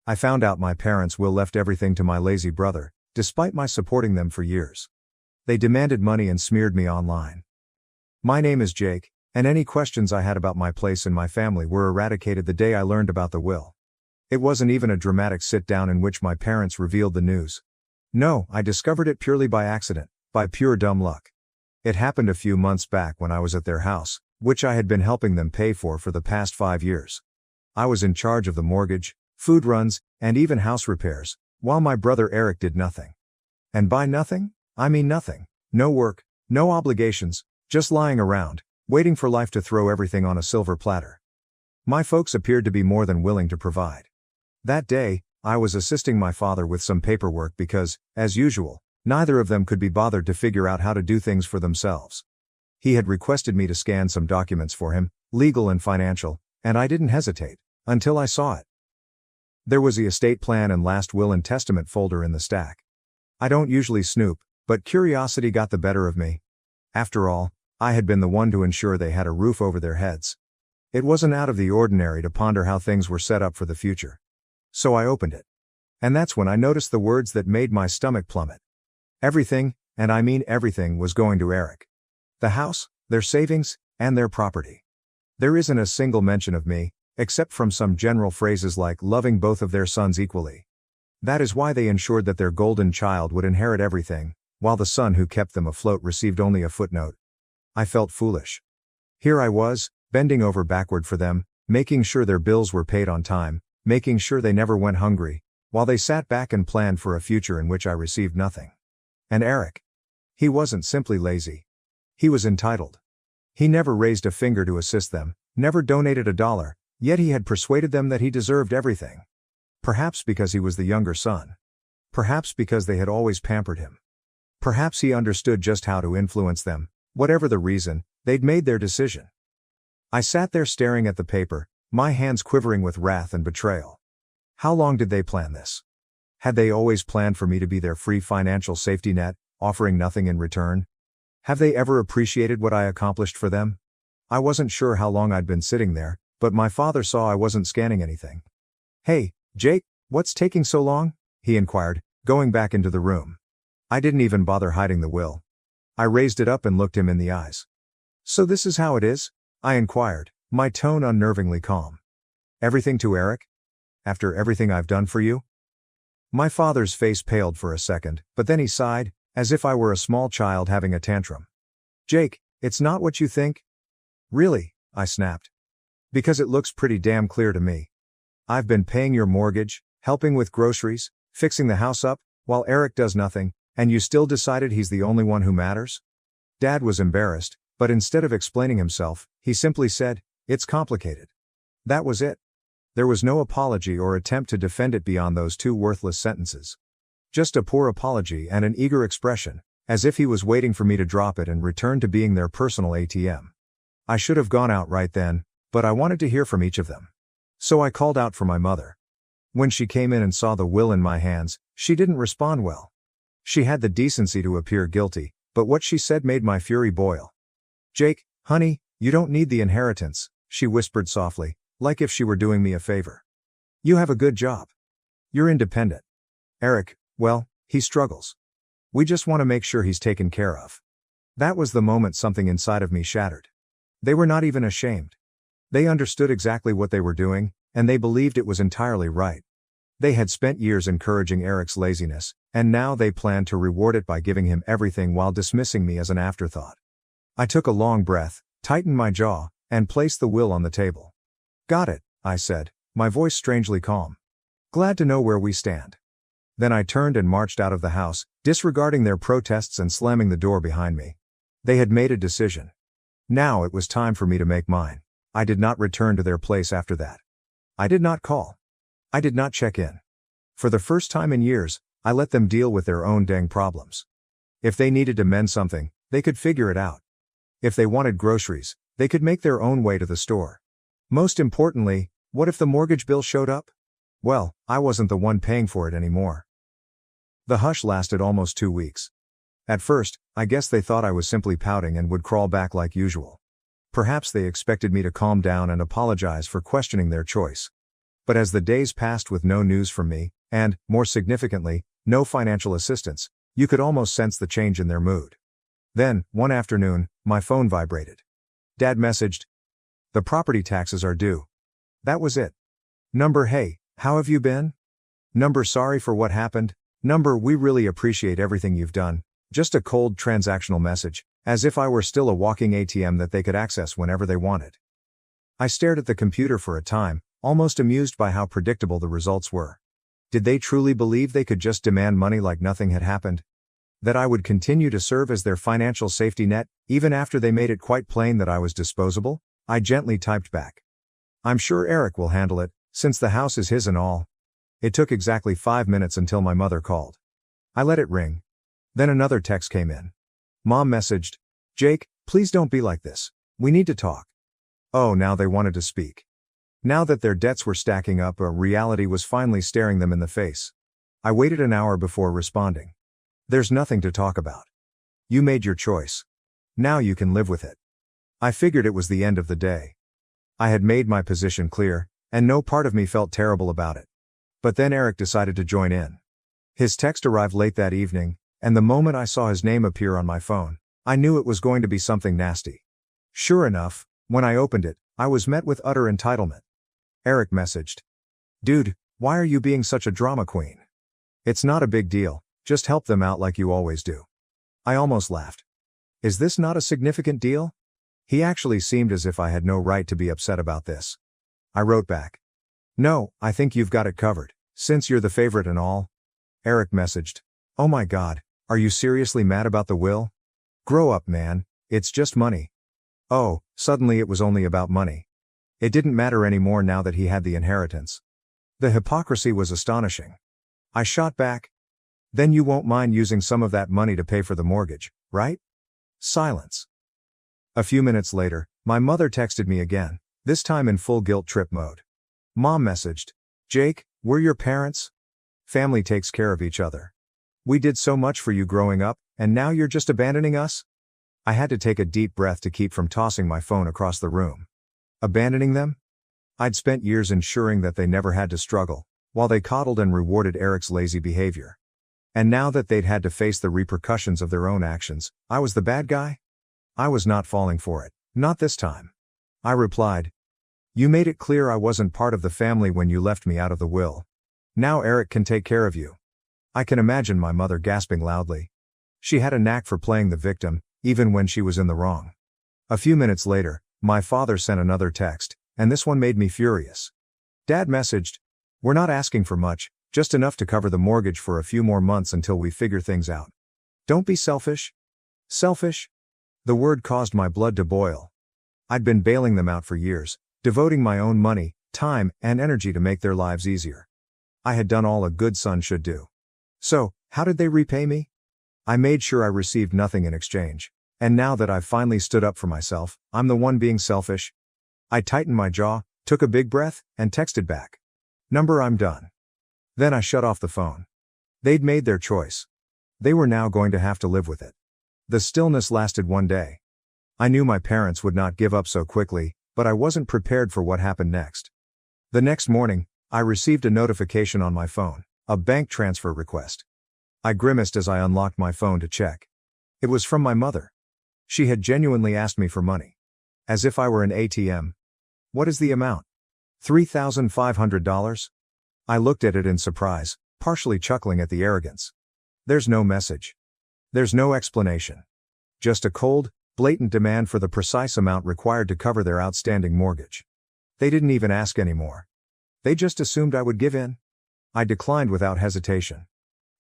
I found out my parents' will left everything to my lazy brother, despite my supporting them for years. They demanded money and smeared me online. My name is Jake, and any questions I had about my place in my family were eradicated the day I learned about the will. It wasn't even a dramatic sit-down in which my parents revealed the news. No, I discovered it purely by accident, by pure dumb luck. It happened a few months back when I was at their house, which I had been helping them pay for the past 5 years. I was in charge of the mortgage, food runs, and even house repairs, while my brother Eric did nothing. And by nothing, I mean nothing. No work, no obligations, just lying around, waiting for life to throw everything on a silver platter. My folks appeared to be more than willing to provide. That day, I was assisting my father with some paperwork because, as usual, neither of them could be bothered to figure out how to do things for themselves. He had requested me to scan some documents for him, legal and financial, and I didn't hesitate, until I saw it. There was the estate plan and last will and testament folder in the stack. I don't usually snoop, but curiosity got the better of me. After all, I had been the one to ensure they had a roof over their heads. It wasn't out of the ordinary to ponder how things were set up for the future. So I opened it. And that's when I noticed the words that made my stomach plummet. Everything, and I mean everything, was going to Eric. The house, their savings, and their property. There isn't a single mention of me, except from some general phrases like loving both of their sons equally. That is why they ensured that their golden child would inherit everything, while the son who kept them afloat received only a footnote. I felt foolish. Here I was, bending over backward for them, making sure their bills were paid on time, making sure they never went hungry, while they sat back and planned for a future in which I received nothing. And Eric? He wasn't simply lazy. He was entitled. He never raised a finger to assist them, never donated $1, yet he had persuaded them that he deserved everything. Perhaps because he was the younger son. Perhaps because they had always pampered him. Perhaps he understood just how to influence them. Whatever the reason, they'd made their decision. I sat there staring at the paper, my hands quivering with wrath and betrayal. How long did they plan this? Had they always planned for me to be their free financial safety net, offering nothing in return? Have they ever appreciated what I accomplished for them? I wasn't sure how long I'd been sitting there, but my father saw I wasn't scanning anything. "Hey, Jake, what's taking so long?" he inquired, going back into the room. I didn't even bother hiding the will. I raised it up and looked him in the eyes. "So this is how it is?" I inquired, my tone unnervingly calm. "Everything to Eric? After everything I've done for you?" My father's face paled for a second, but then he sighed, as if I were a small child having a tantrum. "Jake, it's not what you think." "Really?" I snapped. "Because it looks pretty damn clear to me. I've been paying your mortgage, helping with groceries, fixing the house up, while Eric does nothing, and you still decided he's the only one who matters?" Dad was embarrassed, but instead of explaining himself, he simply said, "It's complicated." That was it. There was no apology or attempt to defend it beyond those two worthless sentences. Just a poor apology and an eager expression, as if he was waiting for me to drop it and return to being their personal ATM. I should have gone out right then, but I wanted to hear from each of them. So I called out for my mother. When she came in and saw the will in my hands, she didn't respond well. She had the decency to appear guilty, but what she said made my fury boil. "Jake, honey, you don't need the inheritance," she whispered softly, like if she were doing me a favor. "You have a good job. You're independent. Eric, well, he struggles. We just want to make sure he's taken care of." That was the moment something inside of me shattered. They were not even ashamed. They understood exactly what they were doing, and they believed it was entirely right. They had spent years encouraging Eric's laziness, and now they planned to reward it by giving him everything while dismissing me as an afterthought. I took a long breath, tightened my jaw, and placed the will on the table. "Got it," I said, my voice strangely calm. "Glad to know where we stand." Then I turned and marched out of the house, disregarding their protests and slamming the door behind me. They had made a decision. Now it was time for me to make mine. I did not return to their place after that. I did not call. I did not check in. For the first time in years, I let them deal with their own dang problems. If they needed to mend something, they could figure it out. If they wanted groceries, they could make their own way to the store. Most importantly, what if the mortgage bill showed up? Well, I wasn't the one paying for it anymore. The hush lasted almost 2 weeks. At first, I guess they thought I was simply pouting and would crawl back like usual. Perhaps they expected me to calm down and apologize for questioning their choice. But as the days passed with no news from me, and, more significantly, no financial assistance, you could almost sense the change in their mood. Then, one afternoon, my phone vibrated. Dad messaged, "The property taxes are due." That was it. Number, "Hey, how have you been?" Number, "Sorry for what happened." Number, "We really appreciate everything you've done." Just a cold transactional message, as if I were still a walking ATM that they could access whenever they wanted. I stared at the computer for a time, almost amused by how predictable the results were. Did they truly believe they could just demand money like nothing had happened? That I would continue to serve as their financial safety net, even after they made it quite plain that I was disposable? I gently typed back, "I'm sure Eric will handle it, since the house is his and all." It took exactly 5 minutes until my mother called. I let it ring. Then another text came in. Mom messaged, "Jake, please don't be like this. We need to talk." Oh, now they wanted to speak. Now that their debts were stacking up, a reality was finally staring them in the face. I waited an hour before responding. "There's nothing to talk about. You made your choice. Now you can live with it." I figured it was the end of the day. I had made my position clear, and no part of me felt terrible about it. But then Eric decided to join in. His text arrived late that evening, and the moment I saw his name appear on my phone, I knew it was going to be something nasty. Sure enough, when I opened it, I was met with utter entitlement. Eric messaged, "Dude, why are you being such a drama queen? It's not a big deal, just help them out like you always do." I almost laughed. Is this not a significant deal? He actually seemed as if I had no right to be upset about this. I wrote back, "No, I think you've got it covered, since you're the favorite and all." Eric messaged, "Oh my God, are you seriously mad about the will? Grow up, man, it's just money." Oh, suddenly it was only about money. It didn't matter anymore now that he had the inheritance. The hypocrisy was astonishing. I shot back, "Then you won't mind using some of that money to pay for the mortgage, right?" Silence. A few minutes later, my mother texted me again, this time in full guilt trip mode. Mom messaged, "Jake, we're your parents. Family takes care of each other. We did so much for you growing up, and now you're just abandoning us?" I had to take a deep breath to keep from tossing my phone across the room. Abandoning them? I'd spent years ensuring that they never had to struggle, while they coddled and rewarded Eric's lazy behavior. And now that they'd had to face the repercussions of their own actions, I was the bad guy? I was not falling for it, not this time. I replied, "You made it clear I wasn't part of the family when you left me out of the will. Now Eric can take care of you." I can imagine my mother gasping loudly. She had a knack for playing the victim, even when she was in the wrong. A few minutes later, my father sent another text, and this one made me furious. Dad messaged, "We're not asking for much, just enough to cover the mortgage for a few more months until we figure things out. Don't be selfish." Selfish? The word caused my blood to boil. I'd been bailing them out for years, devoting my own money, time, and energy to make their lives easier. I had done all a good son should do. So, how did they repay me? I made sure I received nothing in exchange. And now that I've finally stood up for myself, I'm the one being selfish? I tightened my jaw, took a big breath, and texted back, "Number, I'm done." Then I shut off the phone. They'd made their choice. They were now going to have to live with it. The stillness lasted one day. I knew my parents would not give up so quickly, but I wasn't prepared for what happened next. The next morning, I received a notification on my phone, a bank transfer request. I grimaced as I unlocked my phone to check. It was from my mother. She had genuinely asked me for money. As if I were an ATM. "What is the amount?" $3,500? I looked at it in surprise, partially chuckling at the arrogance. There's no message. There's no explanation. Just a cold, blatant demand for the precise amount required to cover their outstanding mortgage. They didn't even ask anymore. They just assumed I would give in. I declined without hesitation.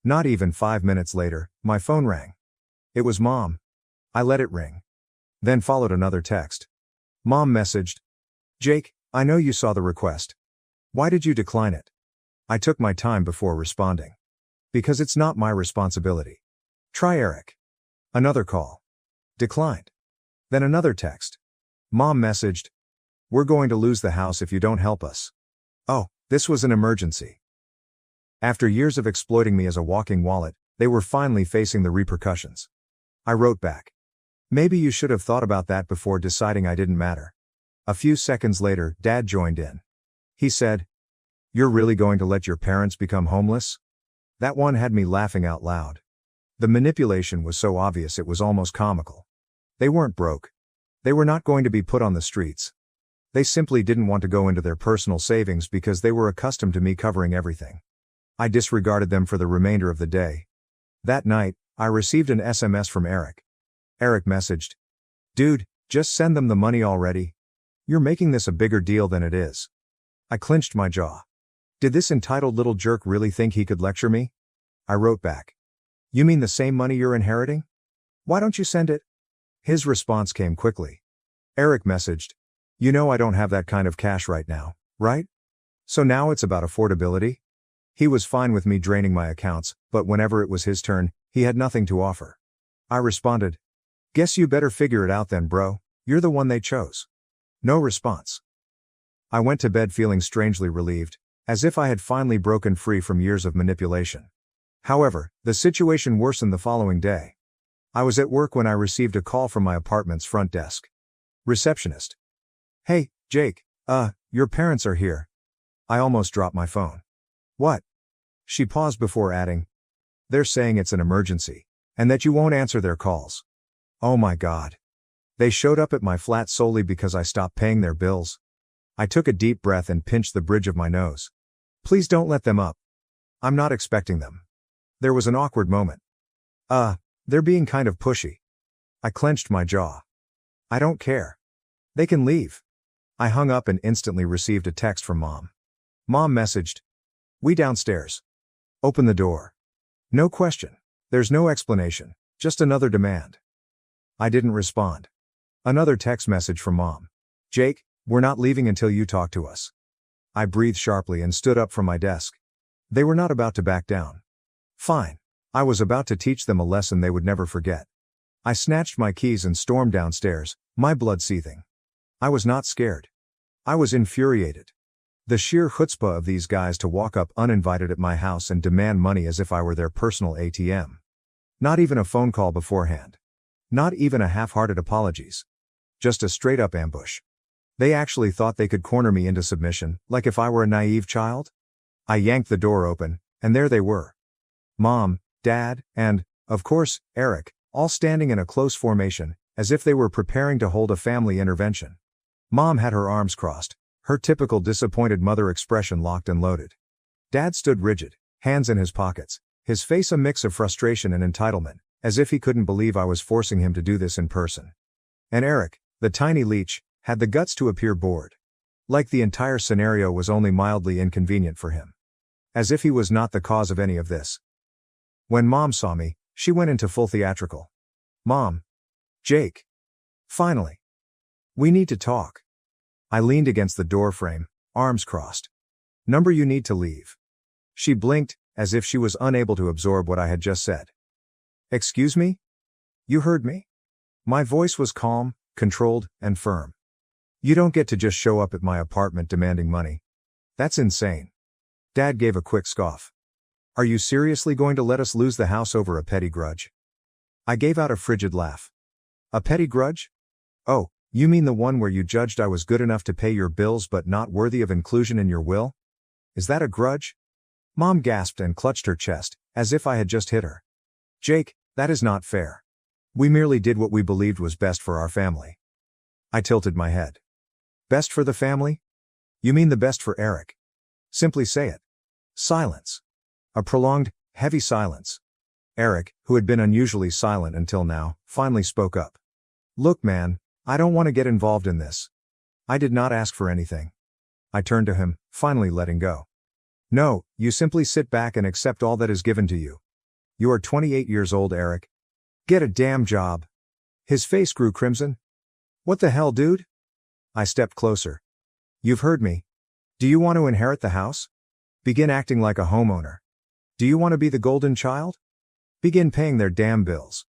Not even 5 minutes later, my phone rang. It was Mom. I let it ring. Then followed another text. Mom messaged, "Jake, I know you saw the request. Why did you decline it?" I took my time before responding. "Because it's not my responsibility. Try Eric." Another call. Declined. Then another text. Mom messaged, "We're going to lose the house if you don't help us." Oh, this was an emergency. After years of exploiting me as a walking wallet, they were finally facing the repercussions. I wrote back, "Maybe you should have thought about that before deciding I didn't matter." A few seconds later, Dad joined in. He said, You're really going to let your parents become homeless? That one had me laughing out loud. The manipulation was so obvious it was almost comical. They weren't broke. They were not going to be put on the streets. They simply didn't want to go into their personal savings because they were accustomed to me covering everything. I disregarded them for the remainder of the day. That night, I received an SMS from Eric. Eric messaged, "Dude, just send them the money already. You're making this a bigger deal than it is." I clenched my jaw. Did this entitled little jerk really think he could lecture me? I wrote back, "You mean the same money you're inheriting? Why don't you send it?" His response came quickly. Eric messaged, "You know I don't have that kind of cash right now, right? So now it's about affordability?" He was fine with me draining my accounts, but whenever it was his turn, he had nothing to offer. I responded, "Guess you better figure it out then, bro. You're the one they chose." No response. I went to bed feeling strangely relieved, as if I had finally broken free from years of manipulation. However, the situation worsened the following day. I was at work when I received a call from my apartment's front desk. Receptionist. "Hey, Jake, your parents are here." I almost dropped my phone. "What?" She paused before adding, "They're saying it's an emergency, and that you won't answer their calls." Oh my God. They showed up at my flat solely because I stopped paying their bills? I took a deep breath and pinched the bridge of my nose. Please don't let them up. I'm not expecting them. There was an awkward moment. They're being kind of pushy. I clenched my jaw. I don't care. They can leave. I hung up and instantly received a text from Mom. Mom messaged, "We downstairs. Open the door." No question. There's no explanation. Just another demand. I didn't respond. Another text message from Mom. "Jake, we're not leaving until you talk to us." I breathed sharply and stood up from my desk. They were not about to back down. Fine. I was about to teach them a lesson they would never forget. I snatched my keys and stormed downstairs, my blood seething. I was not scared. I was infuriated. The sheer chutzpah of these guys to walk up uninvited at my house and demand money as if I were their personal ATM. Not even a phone call beforehand. Not even a half-hearted apologies. Just a straight-up ambush. They actually thought they could corner me into submission, like if I were a naive child? I yanked the door open, and there they were. Mom, Dad, and, of course, Eric, all standing in a close formation, as if they were preparing to hold a family intervention. Mom had her arms crossed, her typical disappointed mother expression locked and loaded. Dad stood rigid, hands in his pockets, his face a mix of frustration and entitlement, as if he couldn't believe I was forcing him to do this in person. And Eric, the tiny leech, had the guts to appear bored. Like the entire scenario was only mildly inconvenient for him. As if he was not the cause of any of this. When Mom saw me, she went into full theatrical. "Mom. Jake. Finally. We need to talk." I leaned against the door frame, arms crossed. "Number you need to leave." She blinked, as if she was unable to absorb what I had just said. "Excuse me? You heard me?" My voice was calm, controlled, and firm. "You don't get to just show up at my apartment demanding money. That's insane." Dad gave a quick scoff. "Are you seriously going to let us lose the house over a petty grudge?" I gave out a frigid laugh. "A petty grudge? Oh, you mean the one where you judged I was good enough to pay your bills but not worthy of inclusion in your will? Is that a grudge?" Mom gasped and clutched her chest, as if I had just hit her. "Jake, that is not fair. We merely did what we believed was best for our family." I tilted my head. "Best for the family? You mean the best for Eric? Simply say it." Silence. A prolonged, heavy silence. Eric, who had been unusually silent until now, finally spoke up. "Look man, I don't want to get involved in this. I did not ask for anything." I turned to him, finally letting go. "No, you simply sit back and accept all that is given to you. You are 28 years old, Eric. Get a damn job." His face grew crimson. "What the hell, dude?" I stepped closer. "You've heard me. Do you want to inherit the house? Begin acting like a homeowner. Do you want to be the golden child? Begin paying their damn bills.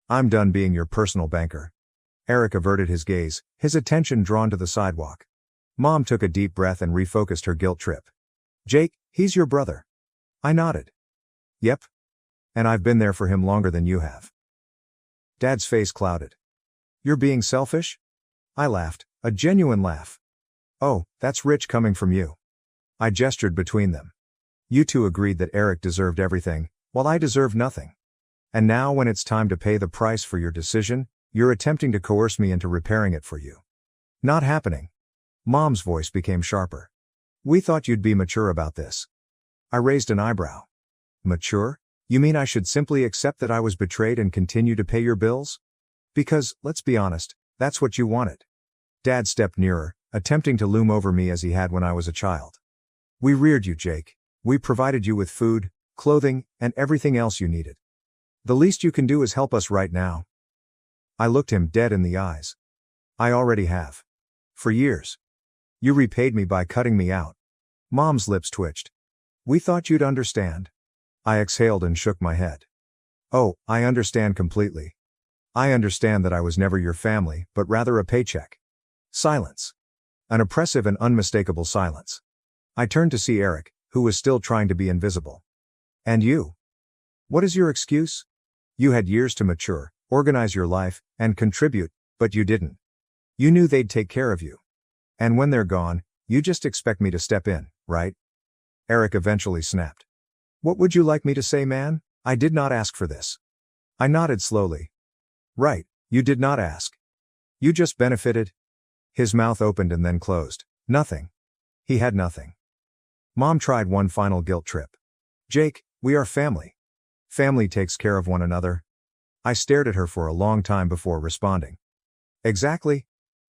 I'm done being your personal banker." Eric averted his gaze, his attention drawn to the sidewalk. Mom took a deep breath and refocused her guilt trip. "Jake, he's your brother." I nodded. "Yep. And I've been there for him longer than you have." Dad's face clouded. "You're being selfish?" I laughed, a genuine laugh. "Oh, that's rich coming from you." I gestured between them. You two agreed that Eric deserved everything, while I deserved nothing. And now when it's time to pay the price for your decision, you're attempting to coerce me into repairing it for you. Not happening. Mom's voice became sharper. We thought you'd be mature about this. I raised an eyebrow. Mature? You mean I should simply accept that I was betrayed and continue to pay your bills? Because, let's be honest, that's what you wanted. Dad stepped nearer, attempting to loom over me as he had when I was a child. We reared you, Jake. We provided you with food, clothing, and everything else you needed. The least you can do is help us right now. I looked him dead in the eyes. I already have. For years. You repaid me by cutting me out. Mom's lips twitched. We thought you'd understand. I exhaled and shook my head. Oh, I understand completely. I understand that I was never your family, but rather a paycheck. Silence. An oppressive and unmistakable silence. I turned to see Eric, who was still trying to be invisible. And you? What is your excuse? You had years to mature, organize your life, and contribute, but you didn't. You knew they'd take care of you. And when they're gone, you just expect me to step in, right? Eric eventually snapped. What would you like me to say, man? I did not ask for this. I nodded slowly. Right, you did not ask. You just benefited. His mouth opened and then closed. Nothing. He had nothing. Mom tried one final guilt trip. Jake, we are family. Family takes care of one another. I stared at her for a long time before responding. Exactly.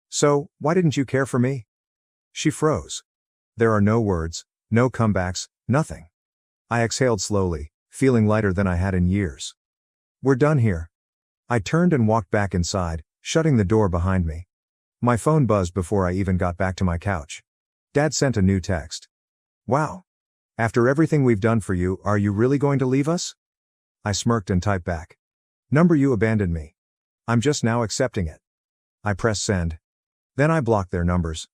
So, why didn't you care for me? She froze. There are no words, no comebacks, nothing. I exhaled slowly, feeling lighter than I had in years. We're done here. I turned and walked back inside, shutting the door behind me. My phone buzzed before I even got back to my couch. Dad sent a new text. Wow. After everything we've done for you, are you really going to leave us? I smirked and typed back. Number, you abandoned me. I'm just now accepting it. I pressed send. Then I blocked their numbers.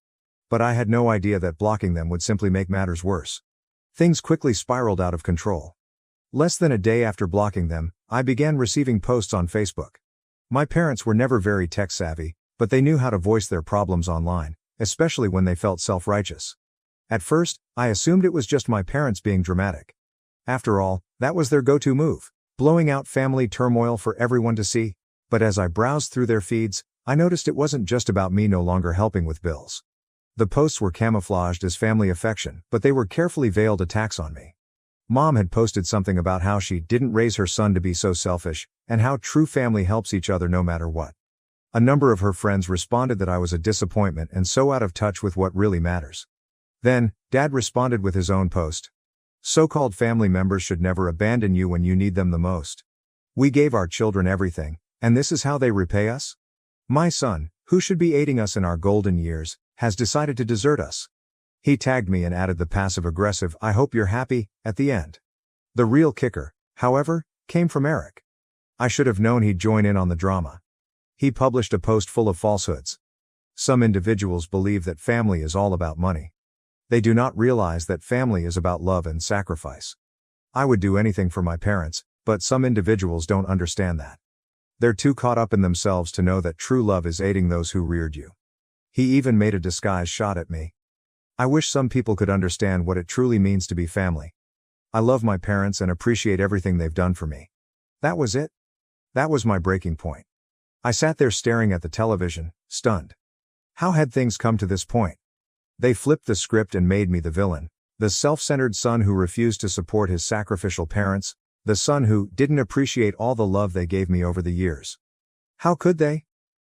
But I had no idea that blocking them would simply make matters worse. Things quickly spiraled out of control. Less than a day after blocking them, I began receiving posts on Facebook. My parents were never very tech-savvy, but they knew how to voice their problems online, especially when they felt self-righteous. At first, I assumed it was just my parents being dramatic. After all, that was their go-to move, blowing out family turmoil for everyone to see. But as I browsed through their feeds, I noticed it wasn't just about me no longer helping with bills. The posts were camouflaged as family affection, but they were carefully veiled attacks on me. Mom had posted something about how she didn't raise her son to be so selfish, and how true family helps each other no matter what. A number of her friends responded that I was a disappointment and so out of touch with what really matters. Then, Dad responded with his own post. So-called family members should never abandon you when you need them the most. We gave our children everything, and this is how they repay us? My son, who should be aiding us in our golden years, has decided to desert us. He tagged me and added the passive-aggressive "I hope you're happy" at the end. The real kicker, however, came from Eric. I should have known he'd join in on the drama. He published a post full of falsehoods. Some individuals believe that family is all about money. They do not realize that family is about love and sacrifice. I would do anything for my parents, but some individuals don't understand that. They're too caught up in themselves to know that true love is aiding those who reared you. He even made a disguised shot at me. I wish some people could understand what it truly means to be family. I love my parents and appreciate everything they've done for me. That was it. That was my breaking point. I sat there staring at the television, stunned. How had things come to this point? They flipped the script and made me the villain, the self-centered son who refused to support his sacrificial parents, the son who didn't appreciate all the love they gave me over the years. How could they?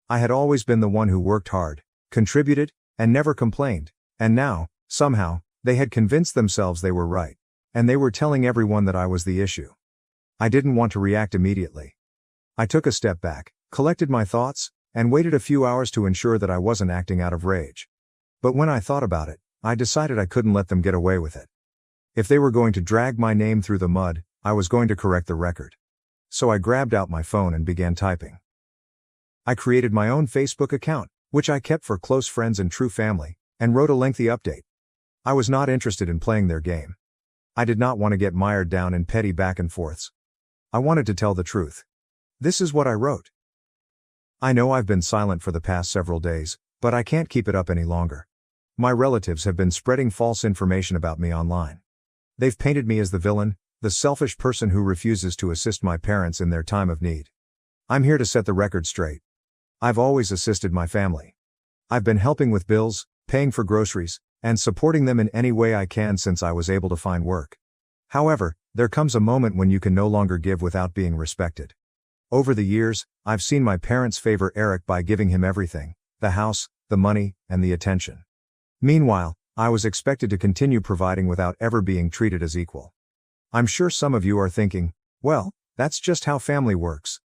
I had always been the one who worked hard, contributed, and never complained, and now, somehow, they had convinced themselves they were right, and they were telling everyone that I was the issue. I didn't want to react immediately. I took a step back, collected my thoughts, and waited a few hours to ensure that I wasn't acting out of rage. But when I thought about it, I decided I couldn't let them get away with it. If they were going to drag my name through the mud, I was going to correct the record. So I grabbed out my phone and began typing. I created my own Facebook account, which I kept for close friends and true family, and wrote a lengthy update. I was not interested in playing their game. I did not want to get mired down in petty back and forths. I wanted to tell the truth. This is what I wrote. I know I've been silent for the past several days, but I can't keep it up any longer. My relatives have been spreading false information about me online. They've painted me as the villain, the selfish person who refuses to assist my parents in their time of need. I'm here to set the record straight. I've always assisted my family. I've been helping with bills, paying for groceries, and supporting them in any way I can since I was able to find work. However, there comes a moment when you can no longer give without being respected. Over the years, I've seen my parents favor Eric by giving him everything: the house, the money, and the attention. Meanwhile, I was expected to continue providing without ever being treated as equal. I'm sure some of you are thinking, well, that's just how family works.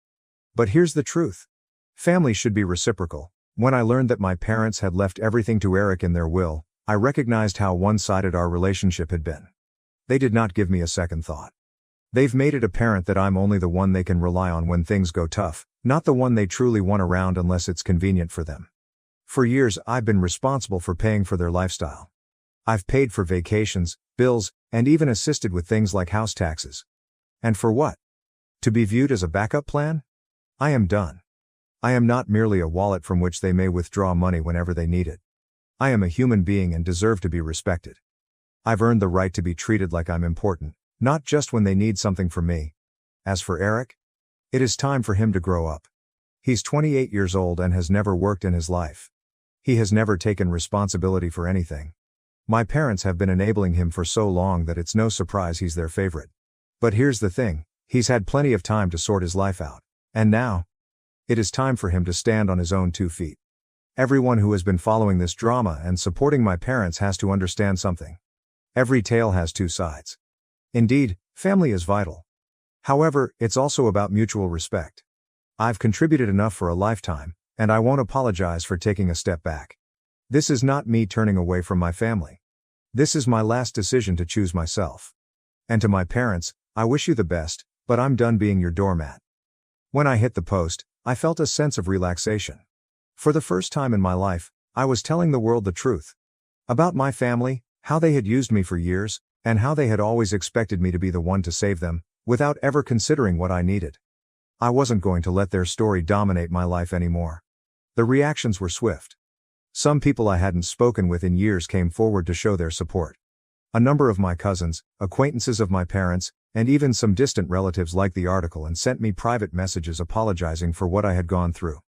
But here's the truth. Family should be reciprocal. When I learned that my parents had left everything to Eric in their will, I recognized how one-sided our relationship had been. They did not give me a second thought. They've made it apparent that I'm only the one they can rely on when things go tough, not the one they truly want around unless it's convenient for them. For years, I've been responsible for paying for their lifestyle. I've paid for vacations, bills, and even assisted with things like house taxes. And for what? To be viewed as a backup plan? I am done. I am not merely a wallet from which they may withdraw money whenever they need it. I am a human being and deserve to be respected. I've earned the right to be treated like I'm important, not just when they need something from me. As for Eric, it is time for him to grow up. He's 28 years old and has never worked in his life. He has never taken responsibility for anything. My parents have been enabling him for so long that it's no surprise he's their favorite. But here's the thing, he's had plenty of time to sort his life out. And now, it is time for him to stand on his own 2 feet. Everyone who has been following this drama and supporting my parents has to understand something. Every tale has 2 sides. Indeed, family is vital. However, it's also about mutual respect. I've contributed enough for a lifetime, and I won't apologize for taking a step back. This is not me turning away from my family. This is my last decision to choose myself. And to my parents, I wish you the best, but I'm done being your doormat. When I hit the post, I felt a sense of relaxation. For the first time in my life, I was telling the world the truth. About my family, how they had used me for years, and how they had always expected me to be the one to save them, without ever considering what I needed. I wasn't going to let their story dominate my life anymore. The reactions were swift. Some people I hadn't spoken with in years came forward to show their support. A number of my cousins, acquaintances of my parents, and even some distant relatives liked the article and sent me private messages apologizing for what I had gone through.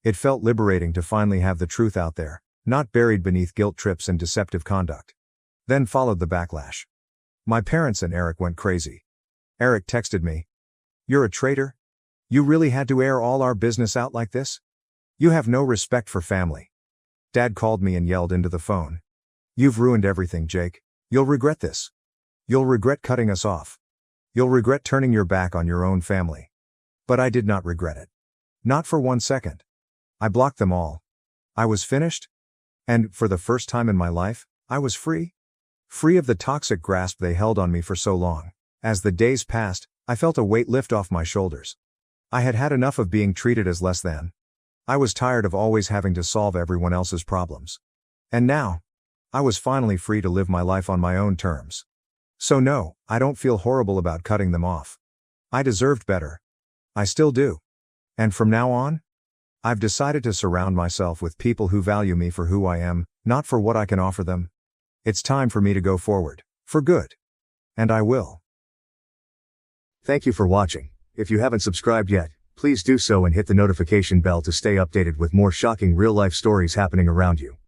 It felt liberating to finally have the truth out there, not buried beneath guilt trips and deceptive conduct. Then followed the backlash. My parents and Eric went crazy. Eric texted me, "You're a traitor? You really had to air all our business out like this? You have no respect for family." Dad called me and yelled into the phone, "You've ruined everything, Jake. You'll regret this. You'll regret cutting us off. You'll regret turning your back on your own family." But I did not regret it. Not for 1 second. I blocked them all. I was finished. And, for the first time in my life, I was free. Free of the toxic grasp they held on me for so long. As the days passed, I felt a weight lift off my shoulders. I had had enough of being treated as less than. I was tired of always having to solve everyone else's problems. And now, I was finally free to live my life on my own terms. So no, I don't feel horrible about cutting them off. I deserved better. I still do. And from now on, I've decided to surround myself with people who value me for who I am, not for what I can offer them. It's time for me to go forward, for good. And I will. Thank you for watching. If you haven't subscribed yet, please do so and hit the notification bell to stay updated with more shocking real-life stories happening around you.